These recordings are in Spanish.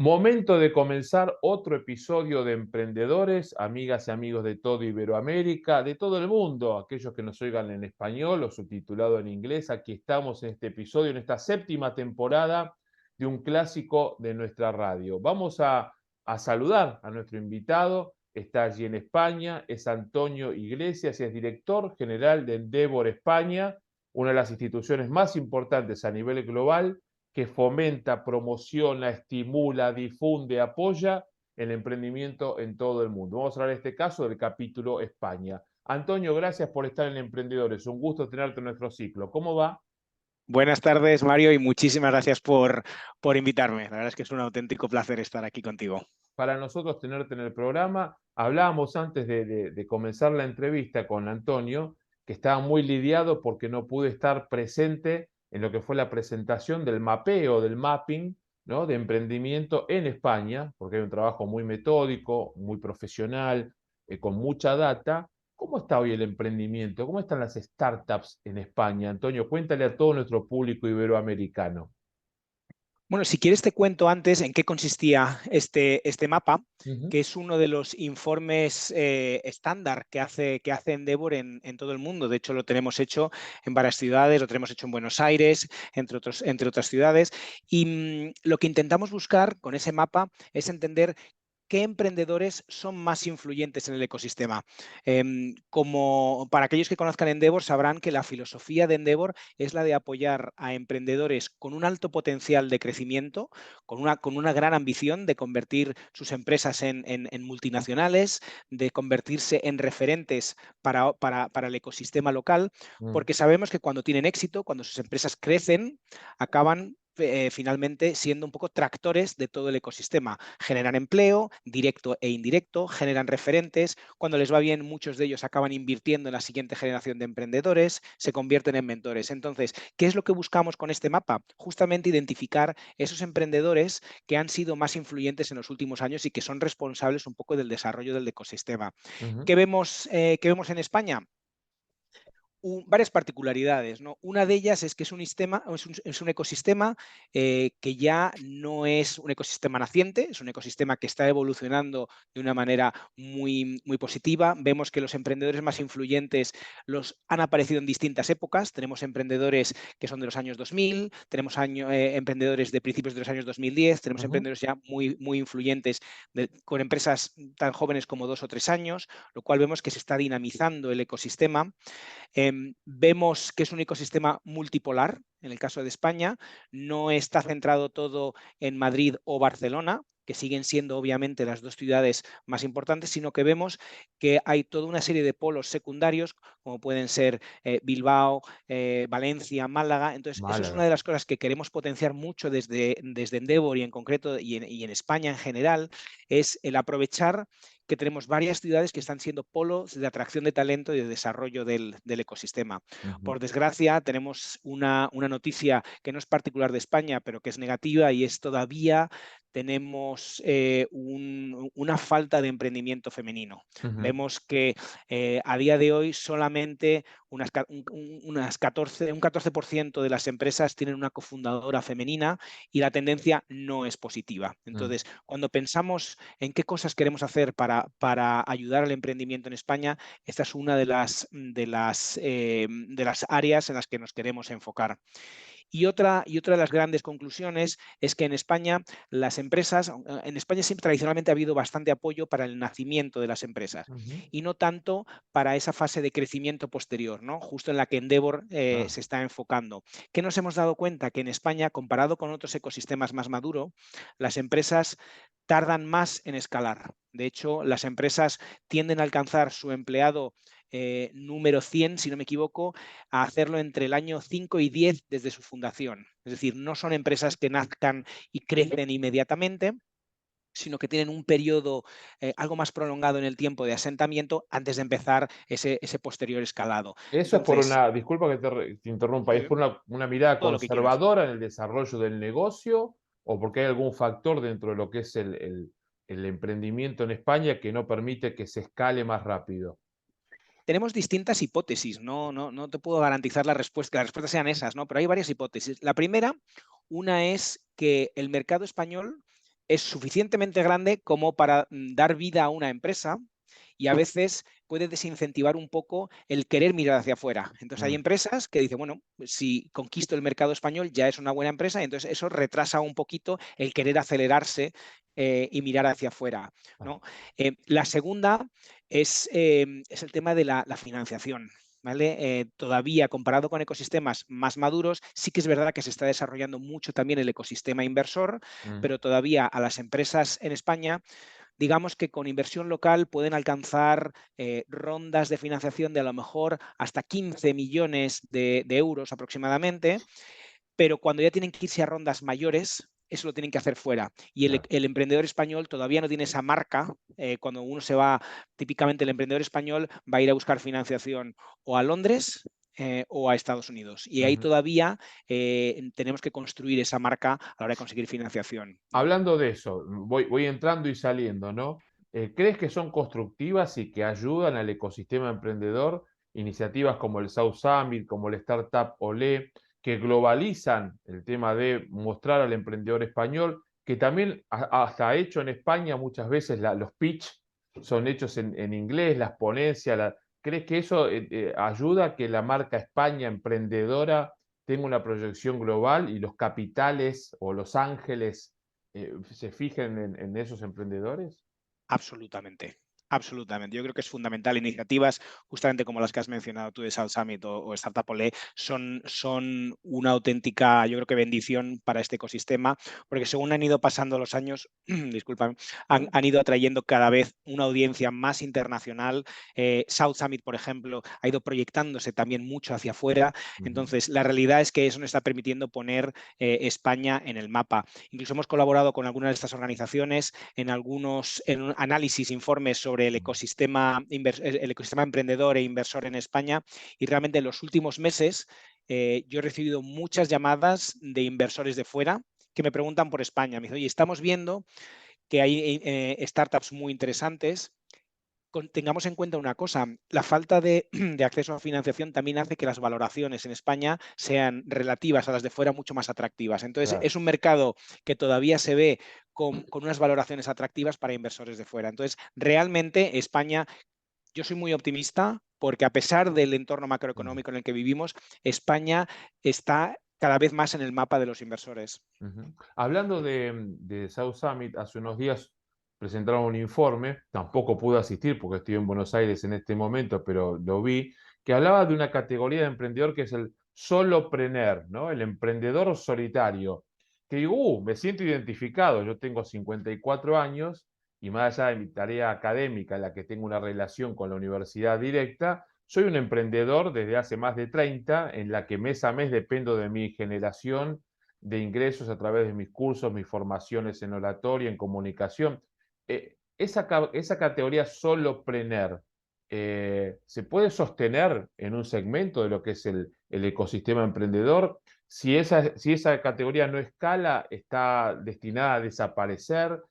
Momento de comenzar otro episodio de Emprendedores, amigas y amigos de todo Iberoamérica, de todo el mundo, aquellos que nos oigan en español o subtitulado en inglés. Aquí estamos en este episodio, en esta séptima temporada de un clásico de nuestra radio. Vamos a saludar a nuestro invitado. Está allí en España, es Antonio Iglesias, es director general de Endeavor España, una de las instituciones más importantes a nivel global que fomenta, promociona, estimula, difunde, apoya el emprendimiento en todo el mundo. Vamos a hablar en este caso del capítulo España. Antonio, gracias por estar en Emprendedores. Un gusto tenerte en nuestro ciclo. ¿Cómo va? Buenas tardes, Mario, y muchísimas gracias por invitarme. La verdad es que es un auténtico placer estar aquí contigo. Para nosotros tenerte en el programa. Hablábamos antes de comenzar la entrevista con Antonio, que estaba muy lidiado porque no pude estar presente en lo que fue la presentación del mapeo, del mapping, ¿no? De emprendimiento en España, porque hay un trabajo muy metódico, muy profesional, con mucha data. ¿Cómo está hoy el emprendimiento? ¿Cómo están las startups en España? Antonio, cuéntale a todo nuestro público iberoamericano. Bueno, si quieres te cuento antes en qué consistía este mapa, Ujú. que es uno de los informes estándar que hace Endeavor en todo el mundo. De hecho, lo tenemos hecho en varias ciudades, lo tenemos hecho en Buenos Aires, entre otras ciudades. Y lo que intentamos buscar con ese mapa es entender qué emprendedores son más influyentes en el ecosistema. Como para aquellos que conozcan Endeavor, sabrán que la filosofía de Endeavor es la de apoyar a emprendedores con un alto potencial de crecimiento, con una gran ambición de convertir sus empresas en multinacionales, de convertirse en referentes para el ecosistema local, Mm. porque sabemos que cuando tienen éxito, cuando sus empresas crecen, acaban finalmente siendo un poco tractores de todo el ecosistema. Generan empleo, directo e indirecto, generan referentes. Cuando les va bien, muchos de ellos acaban invirtiendo en la siguiente generación de emprendedores, se convierten en mentores. Entonces, ¿qué es lo que buscamos con este mapa? Justamente identificar esos emprendedores que han sido más influyentes en los últimos años y que son responsables un poco del desarrollo del ecosistema. Ujú. ¿Qué vemos en España? Varias particularidades, ¿no? Una de ellas es que es un ecosistema que ya no es un ecosistema naciente, es un ecosistema que está evolucionando de una manera muy, muy positiva. Vemos que los emprendedores más influyentes los han aparecido en distintas épocas. Tenemos emprendedores que son de los años 2000, tenemos emprendedores de principios de los años 2010, tenemos Ujú. emprendedores ya muy, muy influyentes con empresas tan jóvenes como 2 o 3 años, lo cual vemos que se está dinamizando el ecosistema. Vemos que es un ecosistema multipolar, en el caso de España, no está centrado todo en Madrid o Barcelona, que siguen siendo obviamente las dos ciudades más importantes, sino que vemos que hay toda una serie de polos secundarios, como pueden ser Bilbao, Valencia, Málaga. Entonces, eso es una Málaga. de las cosas que queremos potenciar mucho desde Endeavor y en concreto y en España en general, es el aprovechar que tenemos varias ciudades que están siendo polos de atracción de talento y de desarrollo del ecosistema. Ujú. Por desgracia, tenemos una noticia que no es particular de España, pero que es negativa, y es todavía tenemos una falta de emprendimiento femenino. Ujú. Vemos que a día de hoy solamente un 14% de las empresas tienen una cofundadora femenina y la tendencia no es positiva. Mm. Entonces, cuando pensamos en qué cosas queremos hacer para ayudar al emprendimiento en España, esta es una de las áreas en las que nos queremos enfocar. Y otra de las grandes conclusiones es que en España siempre tradicionalmente ha habido bastante apoyo para el nacimiento de las empresas Ujú. y no tanto para esa fase de crecimiento posterior, ¿no? Justo en la que Endeavor Ah. se está enfocando. ¿Qué nos hemos dado cuenta? Que en España, comparado con otros ecosistemas más maduros, las empresas tardan más en escalar. De hecho, las empresas tienden a alcanzar su empleado número 100, si no me equivoco, a hacerlo entre el año 5 y 10 desde su fundación. Es decir, no son empresas que nazcan y crecen inmediatamente, sino que tienen un periodo algo más prolongado en el tiempo de asentamiento antes de empezar ese posterior escalado. Eso es por Entonces, una, disculpa que te interrumpa, ¿es por una mirada todo lo que quieras. conservadora en el desarrollo del negocio o porque hay algún factor dentro de lo que es el emprendimiento en España que no permite que se escale más rápido? Tenemos distintas hipótesis, no te puedo garantizar que las respuestas sean esas, ¿no? Pero hay varias hipótesis. La primera, una es que el mercado español es suficientemente grande como para dar vida a una empresa y a veces puede desincentivar un poco el querer mirar hacia afuera. Entonces hay Mm, empresas que dicen, bueno, si conquisto el mercado español ya es una buena empresa, y entonces eso retrasa un poquito el querer acelerarse y mirar hacia afuera, ah, ¿no? La segunda es el tema de la financiación. ¿Vale? Todavía comparado con ecosistemas más maduros, sí que es verdad que se está desarrollando mucho también el ecosistema inversor, mm, pero todavía a las empresas en España, digamos que con inversión local pueden alcanzar rondas de financiación de a lo mejor hasta 15 millones de euros aproximadamente, pero cuando ya tienen que irse a rondas mayores, eso lo tienen que hacer fuera. Y claro. el emprendedor español todavía no tiene esa marca. Cuando uno se va, típicamente el emprendedor español va a ir a buscar financiación o a Londres o a Estados Unidos. Y ahí Ujú. todavía tenemos que construir esa marca a la hora de conseguir financiación, ¿no? Hablando de eso, voy entrando y saliendo, ¿no? ¿Crees que son constructivas y que ayudan al ecosistema emprendedor? Iniciativas como el South Summit, como el Startup Olé, que globalizan el tema de mostrar al emprendedor español, que también hasta hecho en España muchas veces los pitch son hechos en inglés, las ponencias. ¿Crees que eso ayuda a que la marca España emprendedora tenga una proyección global y los capitales o los ángeles se fijen en esos emprendedores? Absolutamente, absolutamente. Yo creo que es fundamental. Iniciativas justamente como las que has mencionado tú de South Summit o Startup Olé son una auténtica, yo creo que bendición para este ecosistema, porque según han ido pasando los años, disculpa, han ido atrayendo cada vez una audiencia más internacional. South Summit, por ejemplo, ha ido proyectándose también mucho hacia afuera. Ujú, Entonces, la realidad es que eso nos está permitiendo poner España en el mapa. Incluso hemos colaborado con algunas de estas organizaciones en algunos análisis, informes sobre el ecosistema emprendedor e inversor en España, y realmente en los últimos meses yo he recibido muchas llamadas de inversores de fuera que me preguntan por España. Me dicen, oye, estamos viendo que hay startups muy interesantes. Tengamos en cuenta una cosa, la falta de acceso a financiación también hace que las valoraciones en España sean relativas a las de fuera mucho más atractivas. Entonces, claro. es un mercado que todavía se ve con unas valoraciones atractivas para inversores de fuera. Entonces, realmente España, yo soy muy optimista porque a pesar del entorno Mm, macroeconómico en el que vivimos, España está cada vez más en el mapa de los inversores. ujú. Hablando de South Summit, hace unos días presentaron un informe, tampoco pude asistir porque estoy en Buenos Aires en este momento, pero lo vi, que hablaba de una categoría de emprendedor que es el solopreneur, ¿no? El emprendedor solitario, que digo, me siento identificado, yo tengo 54 años y más allá de mi tarea académica en la que tengo una relación con la universidad directa, soy un emprendedor desde hace más de 30 en la que mes a mes dependo de mi generación de ingresos a través de mis cursos, mis formaciones en oratoria, en comunicación. Esa categoría solopreneur, ¿se puede sostener en un segmento de lo que es el ecosistema emprendedor? Si esa categoría no escala, está destinada a desaparecer.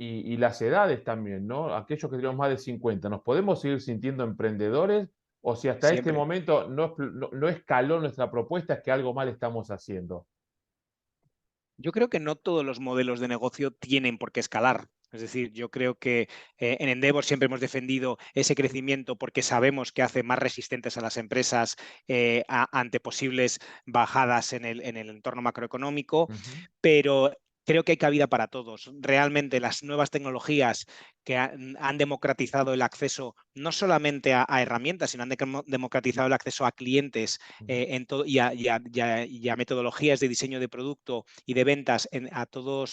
Y las edades también, ¿no? Aquellos que tenemos más de 50, ¿nos podemos seguir sintiendo emprendedores? O si hasta este Siempre. momento no escaló nuestra propuesta, es que algo mal estamos haciendo. Yo creo que no todos los modelos de negocio tienen por qué escalar. Es decir, yo creo que en Endeavor siempre hemos defendido ese crecimiento porque sabemos que hace más resistentes a las empresas ante posibles bajadas en el entorno macroeconómico, Ujú, pero creo que hay cabida para todos. Realmente las nuevas tecnologías que han democratizado el acceso no solamente a herramientas, sino han democratizado el acceso a clientes ujú. y a metodologías de diseño de producto y de ventas a todo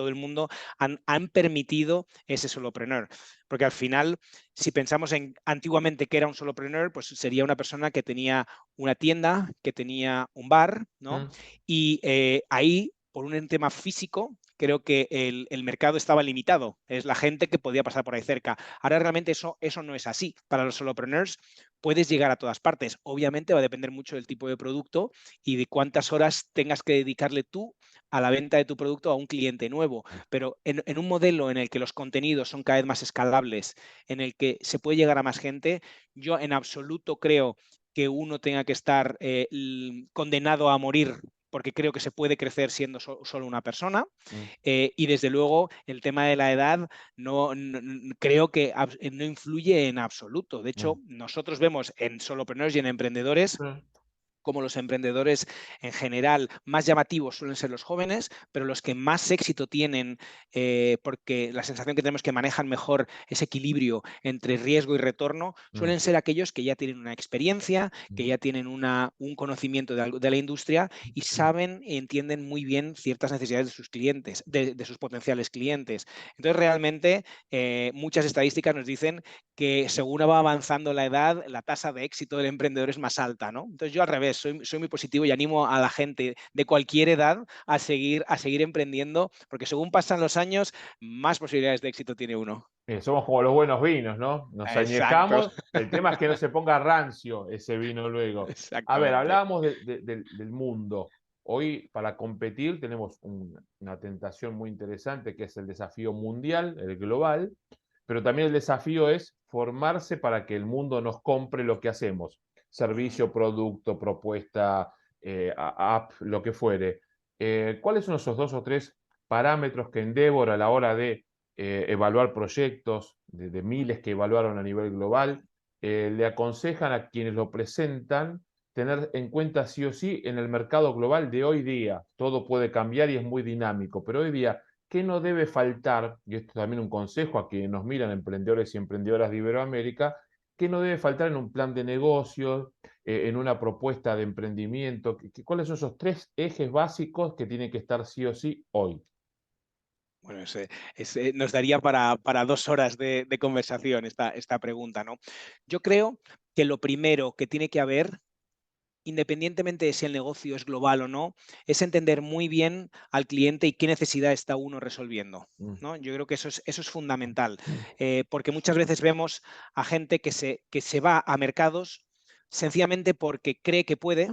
el mundo, han permitido ese solopreneur. Porque al final, si pensamos en antiguamente que era un solopreneur, pues sería una persona que tenía una tienda, que tenía un bar, ¿no? Mm, Y ahí, por un tema físico, creo que el mercado estaba limitado. Es la gente que podía pasar por ahí cerca. Ahora realmente eso no es así. Para los solopreneurs puedes llegar a todas partes. Obviamente va a depender mucho del tipo de producto y de cuántas horas tengas que dedicarle tú a la venta de tu producto a un cliente nuevo. Pero en un modelo en el que los contenidos son cada vez más escalables, en el que se puede llegar a más gente, yo en absoluto creo que uno tenga que estar condenado a morir porque creo que se puede crecer siendo solo una persona. mm, Y desde luego el tema de la edad creo que no influye en absoluto. De mm, hecho, nosotros vemos en solopreneurs y en emprendedores mm, como los emprendedores en general más llamativos suelen ser los jóvenes, pero los que más éxito tienen, porque la sensación que tenemos es que manejan mejor ese equilibrio entre riesgo y retorno, mm, suelen ser aquellos que ya tienen una experiencia, que mm, ya tienen un conocimiento de la industria y mm. saben y entienden muy bien ciertas necesidades de sus clientes, de sus potenciales clientes. Entonces, realmente, muchas estadísticas nos dicen que según va avanzando la edad, la tasa de éxito del emprendedor es más alta, ¿no? Entonces yo al revés, soy muy positivo y animo a la gente de cualquier edad a seguir emprendiendo, porque según pasan los años, más posibilidades de éxito tiene uno. Somos como los buenos vinos, ¿no? Nos Exacto, añejamos, el tema es que no se ponga rancio ese vino luego. A ver, exactamente. hablábamos del mundo. Hoy, para competir, tenemos una tentación muy interesante, que es el desafío mundial, el global, pero también el desafío es formarse para que el mundo nos compre lo que hacemos, Ujú. servicio, producto, propuesta, app, lo que fuere. ¿Cuáles son esos dos o tres parámetros que Endeavor a la hora de evaluar proyectos de miles que evaluaron a nivel global, le aconsejan a quienes lo presentan tener en cuenta sí o sí en el mercado global de hoy día? Todo puede cambiar y es muy dinámico, pero hoy día, ¿qué no debe faltar? Y esto también un consejo a quienes nos miran, emprendedores y emprendedoras de Iberoamérica, ¿qué no debe faltar en un plan de negocios, en una propuesta de emprendimiento? ¿Cuáles son esos tres ejes básicos que tienen que estar sí o sí hoy? Bueno, nos daría para 2 horas de conversación esta pregunta, ¿no? Yo creo que lo primero que tiene que haber, independientemente de si el negocio es global o no, es entender muy bien al cliente y qué necesidad está uno resolviendo, Mm, ¿no? Yo creo que eso es fundamental, porque muchas veces vemos a gente que se va a mercados sencillamente porque cree que puede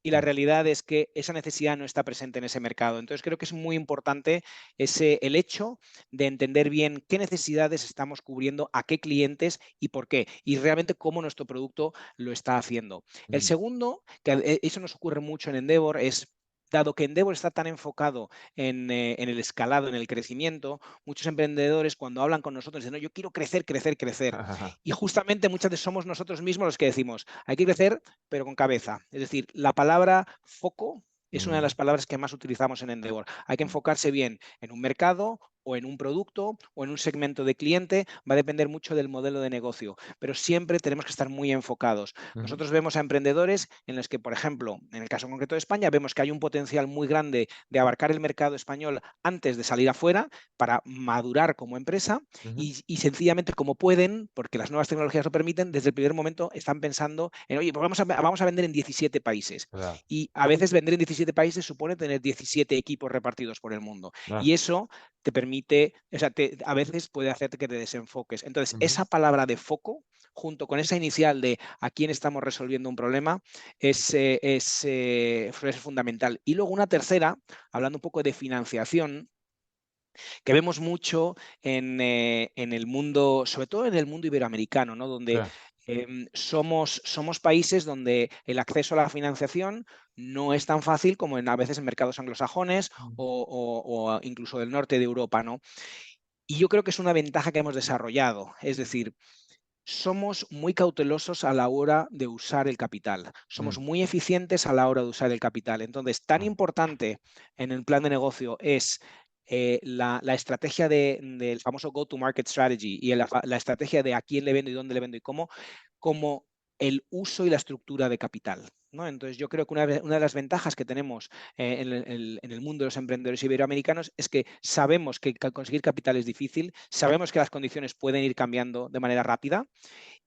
y la mm, realidad es que esa necesidad no está presente en ese mercado. Entonces creo que es muy importante el hecho de entender bien qué necesidades estamos cubriendo, a qué clientes y por qué, y realmente cómo nuestro producto lo está haciendo. El mm, segundo, que eso nos ocurre mucho en Endeavor, es, dado que Endeavor está tan enfocado en el escalado, en el crecimiento, muchos emprendedores cuando hablan con nosotros dicen, no, yo quiero crecer, crecer, crecer. Y justamente muchas veces somos nosotros mismos los que decimos, hay que crecer, pero con cabeza. Es decir, la palabra foco es una de las mm, palabras que más utilizamos en Endeavor. Hay que enfocarse bien en un mercado o en un producto o en un segmento de cliente, va a depender mucho del modelo de negocio, pero siempre tenemos que estar muy enfocados. mm, Nosotros vemos a emprendedores en los que, por ejemplo, en el caso concreto de España, vemos que hay un potencial muy grande de abarcar el mercado español antes de salir afuera para madurar como empresa mm, y sencillamente como pueden, porque las nuevas tecnologías lo permiten, desde el primer momento están pensando en, oye, pues vamos a vender en 17 países. claro. Y a veces vender en 17 países supone tener 17 equipos repartidos por el mundo. Ah, Y eso te permite, o sea, a veces puede hacerte que te desenfoques. Entonces, ujú, esa palabra de foco, junto con esa inicial de a quién estamos resolviendo un problema, es fundamental. Y luego una tercera, hablando un poco de financiación, que vemos mucho en el mundo, sobre todo en el mundo iberoamericano, ¿no? sí, Donde somos países donde el acceso a la financiación no es tan fácil como a veces en mercados anglosajones mm, o incluso del norte de Europa, ¿no? Y yo creo que es una ventaja que hemos desarrollado. Es decir, somos muy cautelosos a la hora de usar el capital. Somos mm, muy eficientes a la hora de usar el capital. Entonces, tan ah, importante en el plan de negocio es la estrategia del famoso go-to-market strategy y la estrategia de a quién le vendo y dónde le vendo y cómo, como el uso y la estructura de capital, ¿no? Entonces, yo creo que una de las ventajas que tenemos en el mundo de los emprendedores iberoamericanos es que sabemos que conseguir capital es difícil, sabemos que las condiciones pueden ir cambiando de manera rápida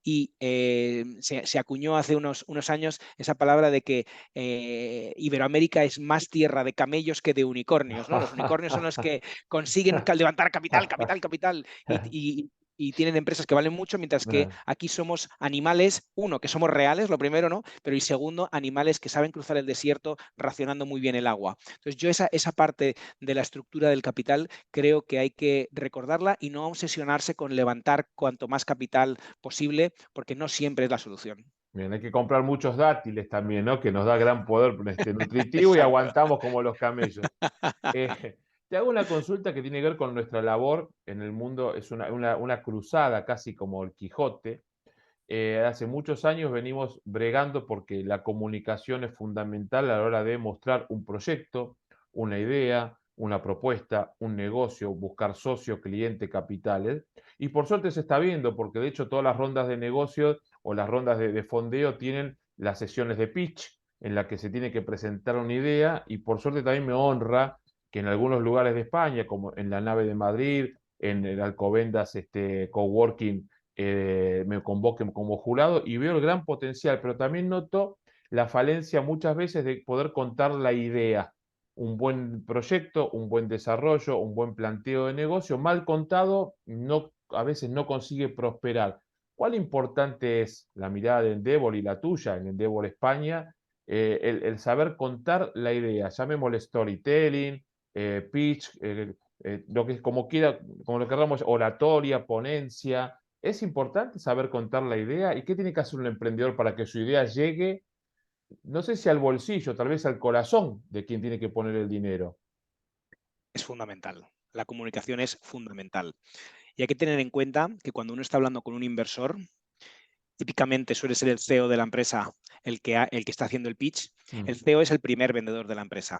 y se acuñó hace unos años esa palabra de que Iberoamérica es más tierra de camellos que de unicornios, ¿no? Los unicornios son los que consiguen levantar capital, capital, capital y tienen empresas que valen mucho, mientras que ah, aquí somos animales, uno, que somos reales, lo primero, ¿no? Pero y segundo, animales que saben cruzar el desierto racionando muy bien el agua. Entonces, yo esa parte de la estructura del capital creo que hay que recordarla y no obsesionarse con levantar cuanto más capital posible, porque no siempre es la solución. Bien, hay que comprar muchos dátiles también, ¿no? Que nos da gran poder nutritivo y Exacto. aguantamos como los camellos. Te hago una consulta que tiene que ver con nuestra labor en el mundo, es una cruzada casi como el Quijote. Hace muchos años venimos bregando porque la comunicación es fundamental a la hora de mostrar un proyecto, una idea, una propuesta, un negocio, buscar socio, cliente, capitales. Y por suerte se está viendo, porque de hecho todas las rondas de negocios o las rondas de fondeo tienen las sesiones de pitch en la que se tiene que presentar una idea y por suerte también me honra que en algunos lugares de España, como en la nave de Madrid, en el Alcobendas Coworking, me convoquen como jurado y veo el gran potencial, pero también noto la falencia muchas veces de poder contar la idea. Un buen proyecto, un buen desarrollo, un buen planteo de negocio, mal contado, no, a veces no consigue prosperar. ¿Cuál importante es la mirada de Endeavor y la tuya en Endeavor España? El saber contar la idea, llamémosle storytelling, pitch, lo que como quiera, como lo queramos, oratoria, ponencia, ¿es importante saber contar la idea? ¿Y qué tiene que hacer un emprendedor para que su idea llegue, no sé si al bolsillo, tal vez al corazón de quien tiene que poner el dinero? Es fundamental. La comunicación es fundamental. Y hay que tener en cuenta que cuando uno está hablando con un inversor, típicamente suele ser el CEO de la empresa el que está haciendo el pitch. Mm, El CEO es el primer vendedor de la empresa.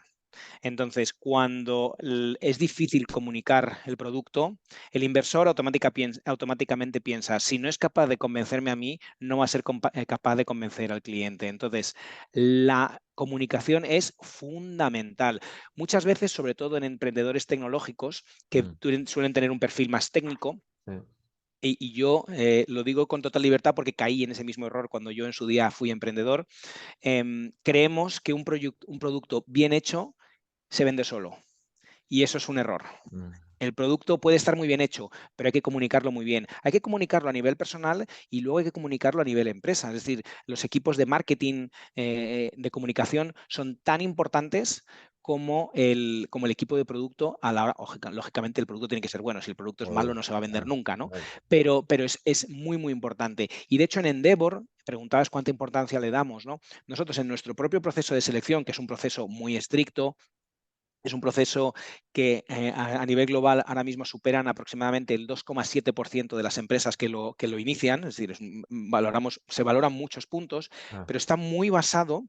Entonces, cuando es difícil comunicar el producto, el inversor automáticamente piensa, si no es capaz de convencerme a mí, no va a ser capaz de convencer al cliente. Entonces, la comunicación es fundamental. Muchas veces, sobre todo en emprendedores tecnológicos, que mm, suelen tener un perfil más técnico, sí, y yo lo digo con total libertad porque caí en ese mismo error cuando yo en su día fui emprendedor. Creemos que un producto bien hecho se vende solo. Y eso es un error. mm, El producto puede estar muy bien hecho, pero hay que comunicarlo muy bien. Hay que comunicarlo a nivel personal y luego hay que comunicarlo a nivel empresa. Es decir, los equipos de marketing, de comunicación, son tan importantes como el equipo de producto a la hora. Lógicamente, el producto tiene que ser bueno. Si el producto es malo, obvio, no se va a vender claro, nunca, ¿no? correcto. Pero es muy, muy importante. Y de hecho, en Endeavor, preguntabas cuánta importancia le damos, ¿no? Nosotros en nuestro propio proceso de selección, que es un proceso muy estricto, es un proceso que a nivel global ahora mismo superan aproximadamente el 2,7% de las empresas que lo inician, es decir, se valoran muchos puntos, Ah, pero está muy basado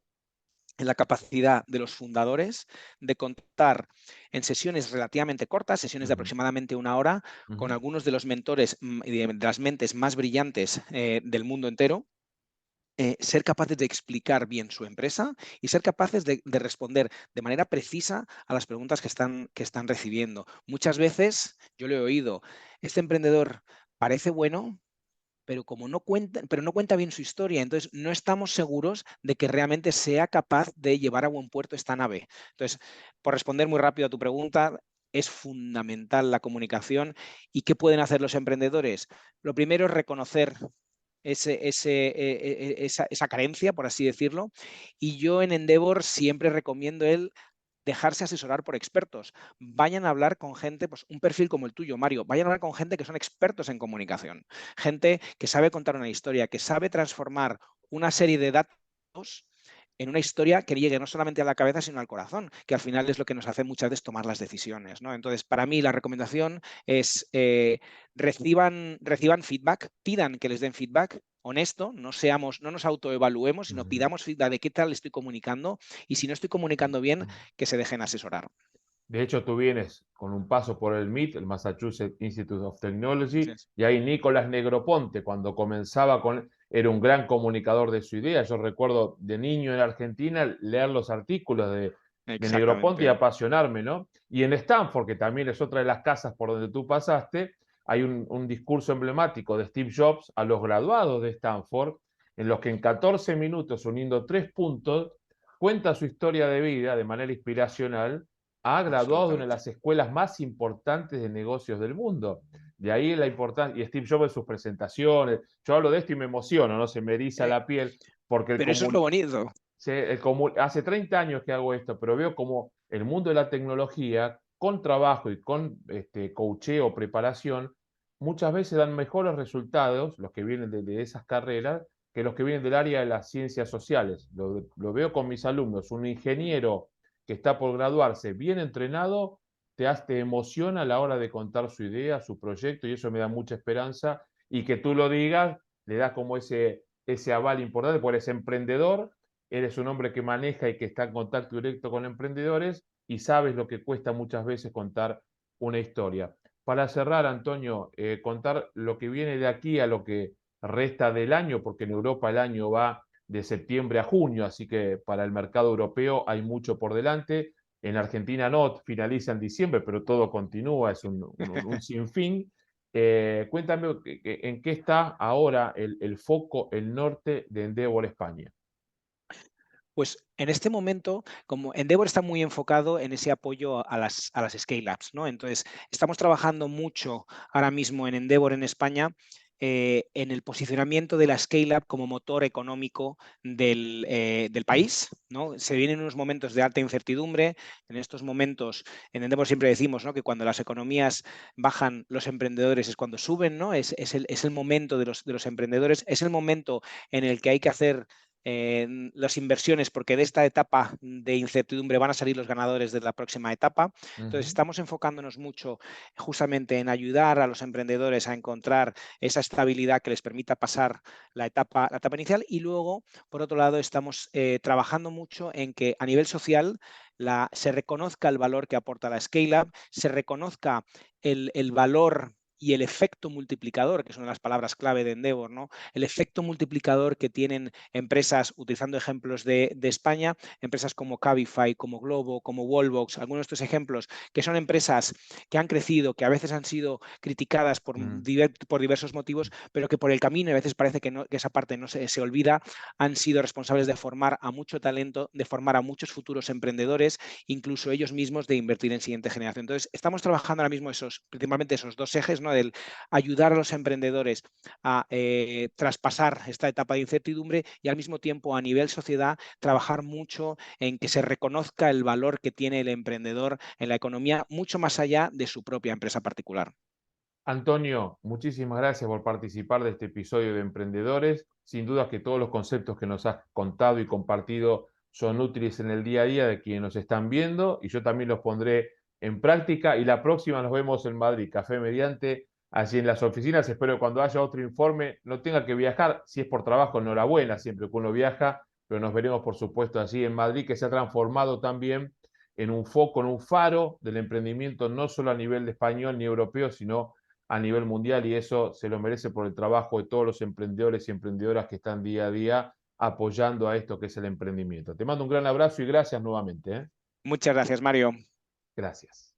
en la capacidad de los fundadores de contar en sesiones relativamente cortas, sesiones de ujú, aproximadamente una hora, con ujú, algunos de los mentores y de las mentes más brillantes del mundo entero, ser capaces de explicar bien su empresa y ser capaces de responder de manera precisa a las preguntas que están recibiendo. Muchas veces yo lo he oído, este emprendedor parece bueno, pero no cuenta bien su historia, entonces no estamos seguros de que realmente sea capaz de llevar a buen puerto esta nave. Entonces, por responder muy rápido a tu pregunta, es fundamental la comunicación. ¿Y qué pueden hacer los emprendedores? Lo primero es reconocer esa carencia, por así decirlo. Y yo en Endeavor siempre recomiendo el dejarse asesorar por expertos. Vayan a hablar con gente, pues un perfil como el tuyo, Mario, vayan a hablar con gente que son expertos en comunicación, gente que sabe contar una historia, que sabe transformar una serie de datos en una historia que llegue no solamente a la cabeza, sino al corazón, que al final es lo que nos hace muchas veces tomar las decisiones, ¿no? Entonces, para mí la recomendación es reciban feedback, pidan que les den feedback honesto, no nos autoevaluemos, sino ujú, pidamos feedback de qué tal estoy comunicando y si no estoy comunicando bien, ujú. que se dejen asesorar. De hecho, tú vienes con un paso por el MIT, el Massachusetts Institute of Así Technology, es. y ahí Nicolás Negroponte, cuando comenzaba era un gran comunicador de su idea. Yo recuerdo de niño en Argentina leer los artículos de Negroponte y Exactamente. apasionarme, ¿no? Y en Stanford, que también es otra de las casas por donde tú pasaste, hay un discurso emblemático de Steve Jobs a los graduados de Stanford, en los que en 14 minutos, uniendo 3 puntos, cuenta su historia de vida de manera inspiracional, ha graduado de una de Absolutamente. las escuelas más importantes de negocios del mundo. De ahí la importancia, y Steve Jobs en sus presentaciones, yo hablo de esto y me emociono, ¿no? Se me eriza Eh, la piel, porque pero eso es lo bonito. hace 30 años que hago esto, pero veo como el mundo de la tecnología, con trabajo y con coacheo, preparación, muchas veces dan mejores resultados, los que vienen de esas carreras, que los que vienen del área de las ciencias sociales. Lo veo con mis alumnos. Un ingeniero que está por graduarse bien entrenado te emociona a la hora de contar su idea, su proyecto, y eso me da mucha esperanza. Y que tú lo digas, le da como ese aval importante, porque eres emprendedor, eres un hombre que maneja y que está en contacto directo con emprendedores y sabes lo que cuesta muchas veces contar una historia. Para cerrar, Antonio, contar lo que viene de aquí a lo que resta del año, porque en Europa el año va de septiembre a junio, así que para el mercado europeo hay mucho por delante. En Argentina no, finaliza en diciembre, pero todo continúa, es un sinfín. Cuéntame en qué está ahora el foco, el norte de Endeavor España. Pues en este momento, como Endeavor está muy enfocado en ese apoyo a las scale-ups, ¿no? Entonces, estamos trabajando mucho ahora mismo en Endeavor en España en el posicionamiento de la scale-up como motor económico del país, ¿no? Se vienen unos momentos de alta incertidumbre. En estos momentos, en Endeavor siempre decimos, ¿no?, que cuando las economías bajan, los emprendedores es cuando suben, ¿no? Es el momento de los emprendedores, es el momento en el que hay que hacer las inversiones, porque de esta etapa de incertidumbre van a salir los ganadores de la próxima etapa. Entonces, estamos enfocándonos mucho justamente en ayudar a los emprendedores a encontrar esa estabilidad que les permita pasar la etapa inicial, y luego, por otro lado, estamos trabajando mucho en que a nivel social se reconozca el valor que aporta la Scale-Up, se reconozca el valor y el efecto multiplicador, que es una de las palabras clave de Endeavor, ¿no? El efecto multiplicador que tienen empresas, utilizando ejemplos de España, empresas como Cabify, como Globo, como Wallbox, algunos de estos ejemplos, que son empresas que han crecido, que a veces han sido criticadas por diversos motivos, pero que por el camino, a veces parece que esa parte no se olvida, han sido responsables de formar a mucho talento, de formar a muchos futuros emprendedores, incluso ellos mismos de invertir en siguiente generación. Entonces, estamos trabajando ahora mismo principalmente esos dos ejes, ¿no?, del ayudar a los emprendedores a traspasar esta etapa de incertidumbre, y al mismo tiempo a nivel sociedad trabajar mucho en que se reconozca el valor que tiene el emprendedor en la economía, mucho más allá de su propia empresa particular. Antonio, muchísimas gracias por participar de este episodio de Emprendedores. Sin duda que todos los conceptos que nos has contado y compartido son útiles en el día a día de quienes nos están viendo, y yo también los pondré en práctica. Y la próxima nos vemos en Madrid, café mediante, allí en las oficinas. Espero que cuando haya otro informe no tenga que viajar. Si es por trabajo, enhorabuena, siempre que uno viaja, pero nos veremos por supuesto allí en Madrid, que se ha transformado también en un foco, en un faro del emprendimiento, no solo a nivel de español ni europeo, sino a nivel mundial, y eso se lo merece por el trabajo de todos los emprendedores y emprendedoras que están día a día apoyando a esto que es el emprendimiento. Te mando un gran abrazo y gracias nuevamente, ¿eh? Muchas gracias, Mario. Gracias.